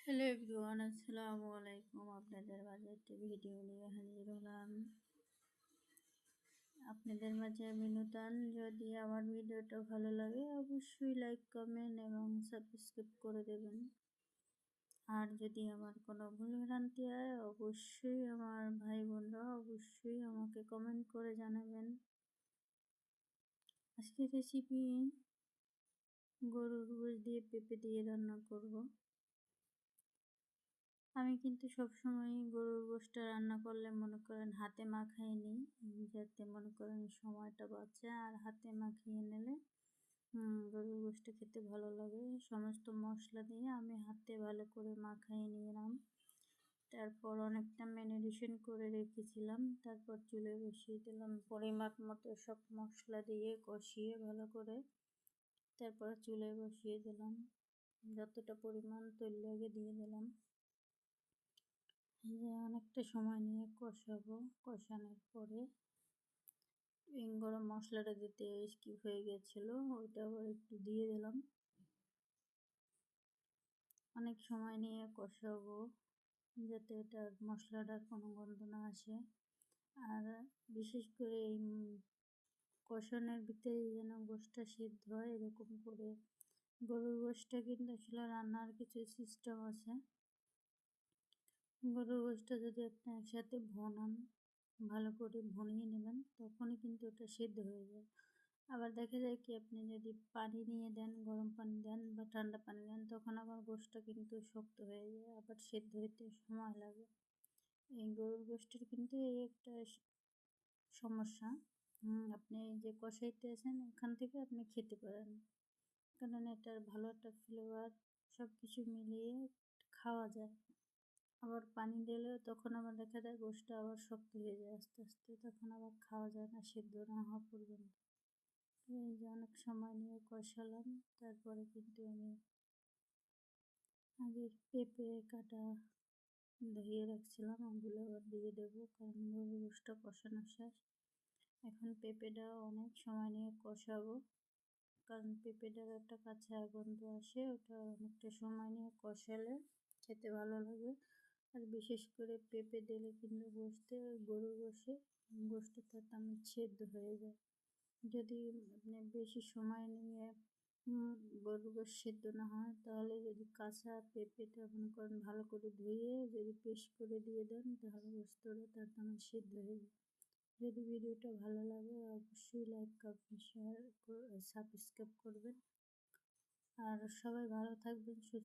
Hello everyone, আসসালামু আলাইকুম। আপনাদের মাঝে একটি ভিডিও নিয়ে হাজির হলাম। আপনাদের মাঝে আমি নতুন। যদি আমার ভিডিওটা ভালো লাগে অবশ্যই লাইক, কমেন্ট এবং সাবস্ক্রাইব করে দেবেন। আর যদি আমার কোনো ভুলভ্রান্তি হয় অবশ্যই আমার ভাই বোনরা অবশ্যই আমাকে কমেন্ট করে জানাবেন। আজকের রেসিপি গরুর গোশত দিয়ে পেঁপে দিয়ে রান্না করব। আমি কিন্তু সবসময় গরুর গোশতটা রান্না করলে মনে করেন হাতে মাখাই নিই, যাতে মনে করেন সময়টা বাঁচে। আর হাতে মাখিয়ে নিলে গরুর গোশতটা খেতে ভালো লাগে। সমস্ত মশলা দিয়ে আমি হাতে ভালো করে মাখিয়ে নিলাম। তারপর অনেকটা ম্যারিনেশন করে রেখেছিলাম। তারপর চুলায় বসিয়ে দিলাম, পরিমাণ মতো সব মশলা দিয়ে কষিয়ে ভালো করে। তারপর চুলায় বসিয়ে দিলাম, যতটা পরিমাণ তৈল লাগে দিয়ে দিলাম। অনেকটা সময় নিয়ে কষাবো। কষানোর পরে গরম মশলাটা দিতে স্কিপ হয়ে গেছিলো, ওইটা আবার একটু দিয়ে দিলাম। অনেক সময় নিয়ে কষাবো যাতে এটার মশলাটার কোনো গন্ধ না আসে। আর বিশেষ করে এই কষানোর ভিতরে যেন গোশতটা সিদ্ধ হয়, এরকম করে। গরুর গোশতটা কিন্তু আসলে রান্নার কিছু সিস্টেম আছে। গরুর গোশতটা যদি আপনি একসাথে ভনান, ভালো করে ভনিয়ে নেবেন, তখনই কিন্তু ওটা সিদ্ধ হয়ে যায়। আবার দেখা যায় কি, আপনি যদি পানি নিয়ে দেন, গরম পানি দেন বা ঠান্ডা পানি দেন, তখন আবার গোশতটা কিন্তু শক্ত হয়ে যায়, আবার সিদ্ধ হইতে সময় লাগে। এই গরুর গোশতের কিন্তু এই একটা সমস্যা। আপনি যে কষাইতে আছেন এখান থেকে আপনি খেতে পারেন, কারণ এটার ভালো একটা ফ্লেভার সব কিছু মিলিয়ে খাওয়া যায়। আবার পানি দিলেও তখন আবার দেখা যায় গোশতটা আবার শক্ত হয়ে যায় আস্তে আস্তে, তখন আবার খাওয়া যায় না সিদ্ধ না হওয়া পর্যন্ত। এই যে অনেক সময় নিয়ে কষালাম। তারপরে কিন্তু আমি আগে পেঁপে কাটা ধুয়ে রাখছিলাম, ওগুলো আবার দিয়ে দেবো, কারণ গরুর গোশতটা কষানো শেষ। এখন পেঁপেটা অনেক সময় নিয়ে কষাবো, কারণ পেঁপেটার একটা কাঁচা গন্ধ আসে, ওটা অনেকটা সময় নিয়ে কষালে খেতে ভালো লাগে। আর বিশেষ করে পেঁপে দিলে কিন্তু গরুর গোশতটা তেমন সেদ্ধ হয়ে যায়। যদি আপনি বেশি সময় নিয়ে গরুর গোশত সেদ্ধ না হয়, তাহলে যদি কাঁচা পেঁপেটা মনে করেন ভালো করে ধুয়ে যদি পেস্ট করে দিয়ে দেন, তাহলে গোশতটা তার তেমন সেদ্ধ হয়ে যায়। যদি ভিডিওটা ভালো লাগে অবশ্যই লাইক, কমেন্ট, শেয়ার, সাবস্ক্রাইব করবেন। আর সবাই ভালো থাকবেন, সুস্থ